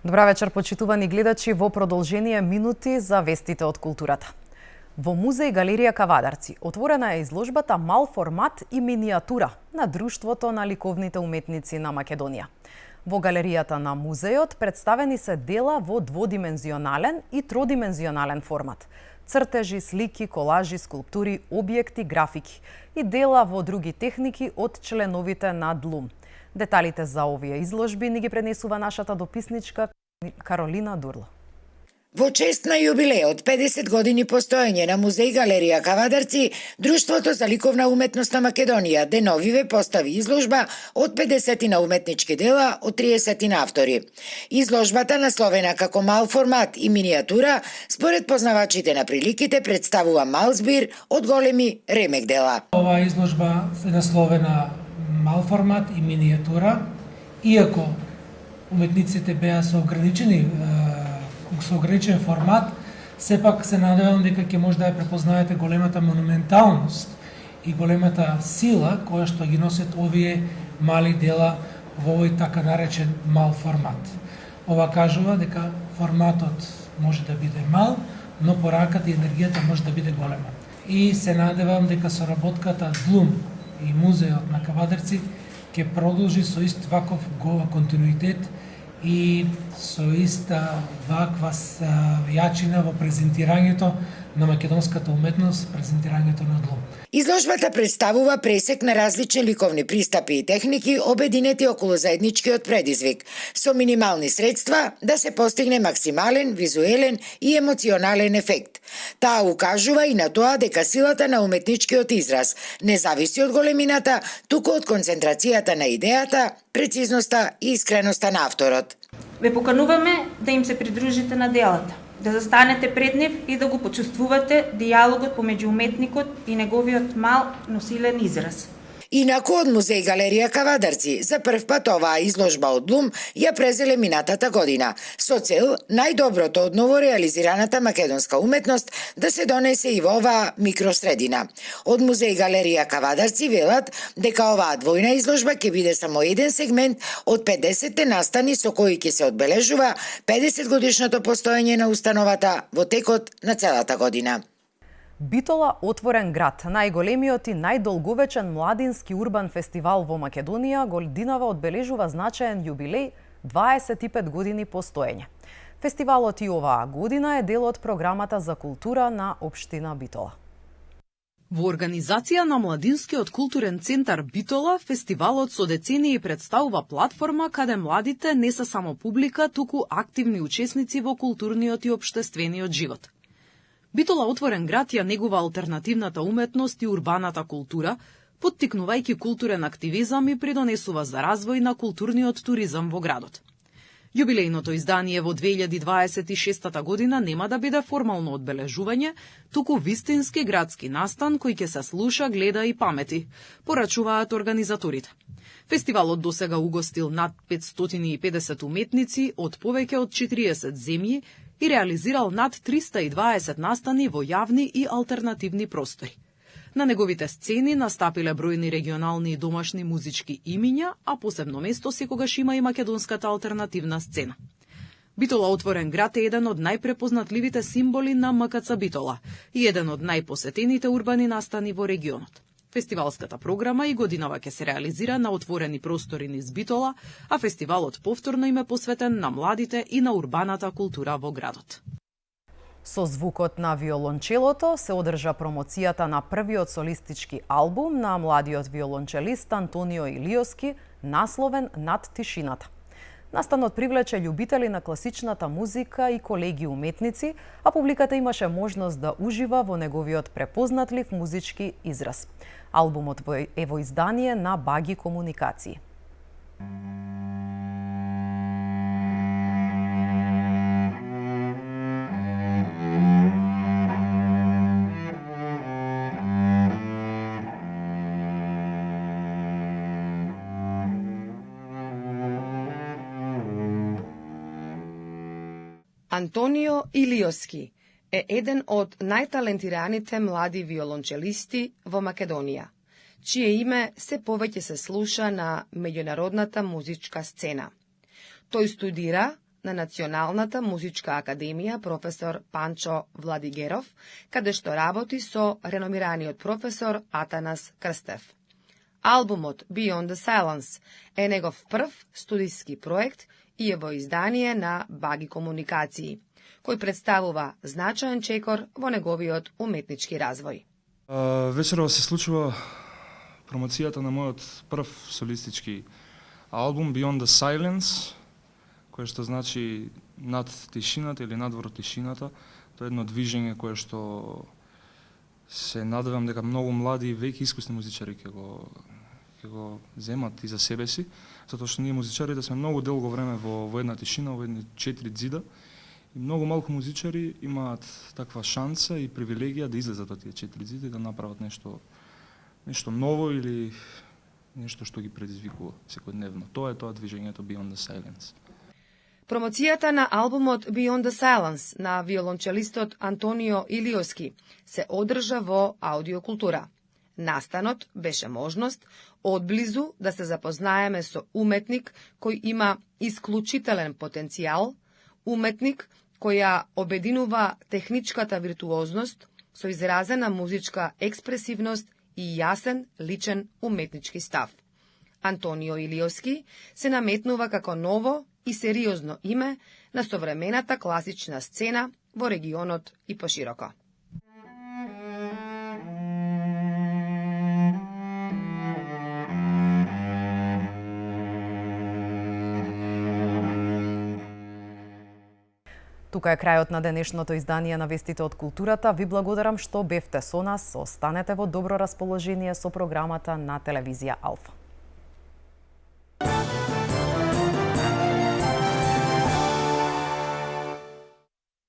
Добра вечер, почитувани гледачи, во продолжение минути за вестите од културата. Во музеј Галерија Кавадарци отворена е изложбата Мал формат и минијатура на Друштвото на ликовните уметници на Македонија. Во галеријата на музејот представени се дела во дводимензионален и тродимензионален формат. Цртежи, слики, колажи, скулптури, објекти, графики и дела во други техники од членовите на ДЛУМ. Деталите за овие изложби ни ги пренесува нашата дописничка Каролина Дурло. Во чест на јубилеот 50 години постоење на музеј Галерија Кавадарци, Друштвото за ликовна уметност на Македонија деновиве постави изложба од 50 на уметнички дела од 30 на автори. Изложбата, насловена како Мал формат и минијатура, според познавачите на приликите представува мал збир од големи ремек дела. Оваа изложба е насловена Мал формат и минијатура, иако уметниците беа со ограничен формат, сепак се надевам дека ќе може да ја препознаете големата монументалност и големата сила која што ги носат овие мали дела во овој така наречен мал формат. Ова кажува дека форматот може да биде мал, но пораката и енергијата може да биде голема. И се надевам дека соработката ДЛУМ и музејот на Кавадарци ќе продолжи со ист ваков континуитет и со иста ваква јачина во презентирањето на македонската уметност, презентирањето на ДЛУМ. Изложбата представува пресек на различни ликовни пристапи и техники обединети околу заедничкиот предизвик, со минимални средства да се постигне максимален визуелен и емоционален ефект. Таа укажува и на тоа дека силата на уметничкиот израз не зависи од големината, туку од концентрацијата на идејата, прецизноста и искреноста на авторот. Ве покануваме да им се придружите на делата, да застанете пред нив и да го почувствувате дијалогот помеѓу уметникот и неговиот мал, но силен израз. Инаку од музеј Галерија Кавадарци за прв пат оваа изложба од ДЛУМ ја презеле минатата година, со цел најдоброто од ново реализираната македонска уметност да се донесе и во оваа микросредина. Од музеј Галерија Кавадарци велат дека оваа двојна изложба ќе биде само еден сегмент од 50 настани со кои ќе се одбележува 50 годишното постоење на установата во текот на целата година. Битола отворен град, најголемиот и најдолговечен младински урбан фестивал во Македонија, годинава одбележува значаен јубилеј 25 години постоење. Фестивалот и оваа година е дел од програмата за култура на општина Битола. Во организација на Младинскиот културен центар Битола, фестивалот со децении представува платформа каде младите не се само публика, туку активни учесници во културниот и општествениот живот. Битола отворен град ја негува алтернативната уметност и урбаната култура, поттикнувајќи културен активизам и придонесува за развој на културниот туризам во градот. Јубилејното издание во 2026 година нема да биде формално одбележување, туку вистински градски настан кој ќе се слуша, гледа и памети, порачуваат организаторите. Фестивалот досега угостил над 550 уметници од повеќе од 40 земји и реализирал над 320 настани во јавни и алтернативни простори. На неговите сцени настапиле бројни регионални и домашни музички имиња, а посебно место секогаш има и македонската алтернативна сцена. Битола отворен град е еден од најпрепознатливите символи на МКЦ Битола и еден од најпосетените урбани настани во регионот. Фестивалската програма и годинава ќе се реализира на отворени простори низ Битола, а фестивалот повторно им е посветен на младите и на урбаната култура во градот. Со звукот на виолончелото се одржа промоцијата на првиот солистички албум на младиот виолончелист Антонио Илиоски, насловен Над тишината. Настанот привлече љубители на класичната музика и колеги уметници, а публиката имаше можност да ужива во неговиот препознатлив музички израз. Албумот е во издание на Баги Комуникации. Антонио Илиоски е еден од најталентираните млади виолончелисти во Македонија, чие име се повеќе се слуша на меѓународната музичка сцена. Тој студира на Националната музичка академија професор Панчо Владигеров, каде што работи со реномираниот професор Атанас Крстев. Албумот Beyond the Silence е негов прв студиски проект и е во издание на Баги Комуникации, кој представува значаен чекор во неговиот уметнички развој. Вечерва се случува промоцијата на мојот прв солистички албум Beyond the Silence, кој што значи над тишината или надвор тишината. Тоа е едно движење кое што се надевам дека многу млади и веќе искусни музичари ќе го земат и за себе си, затоа што ние музичарите сме многу долго време во една тишина, во едни 4 ѕида, и многу малку музичари имаат таква шанса и привилегија да излезат од тие 4 ѕида и да направат нешто ново или нешто што ги предизвикува секојдневно. Тоа е движењето Beyond the Silence. Промоцијата на албумот Beyond the Silence на виолончелистот Антонио Илиоски се одржа во Аудиокултура. Настанот беше можност одблизу да се запознаеме со уметник кој има исклучителен потенцијал, уметник која обединува техничката виртуозност со изразена музичка експресивност и јасен личен уметнички став. Антонио Илиоски се наметнува како ново и сериозно име на современата класична сцена во регионот и пошироко. Тука е крајот на денешното издание на Вестите од културата. Ви благодарам што бевте со нас. Останете во добро расположение со програмата на телевизија Алфа.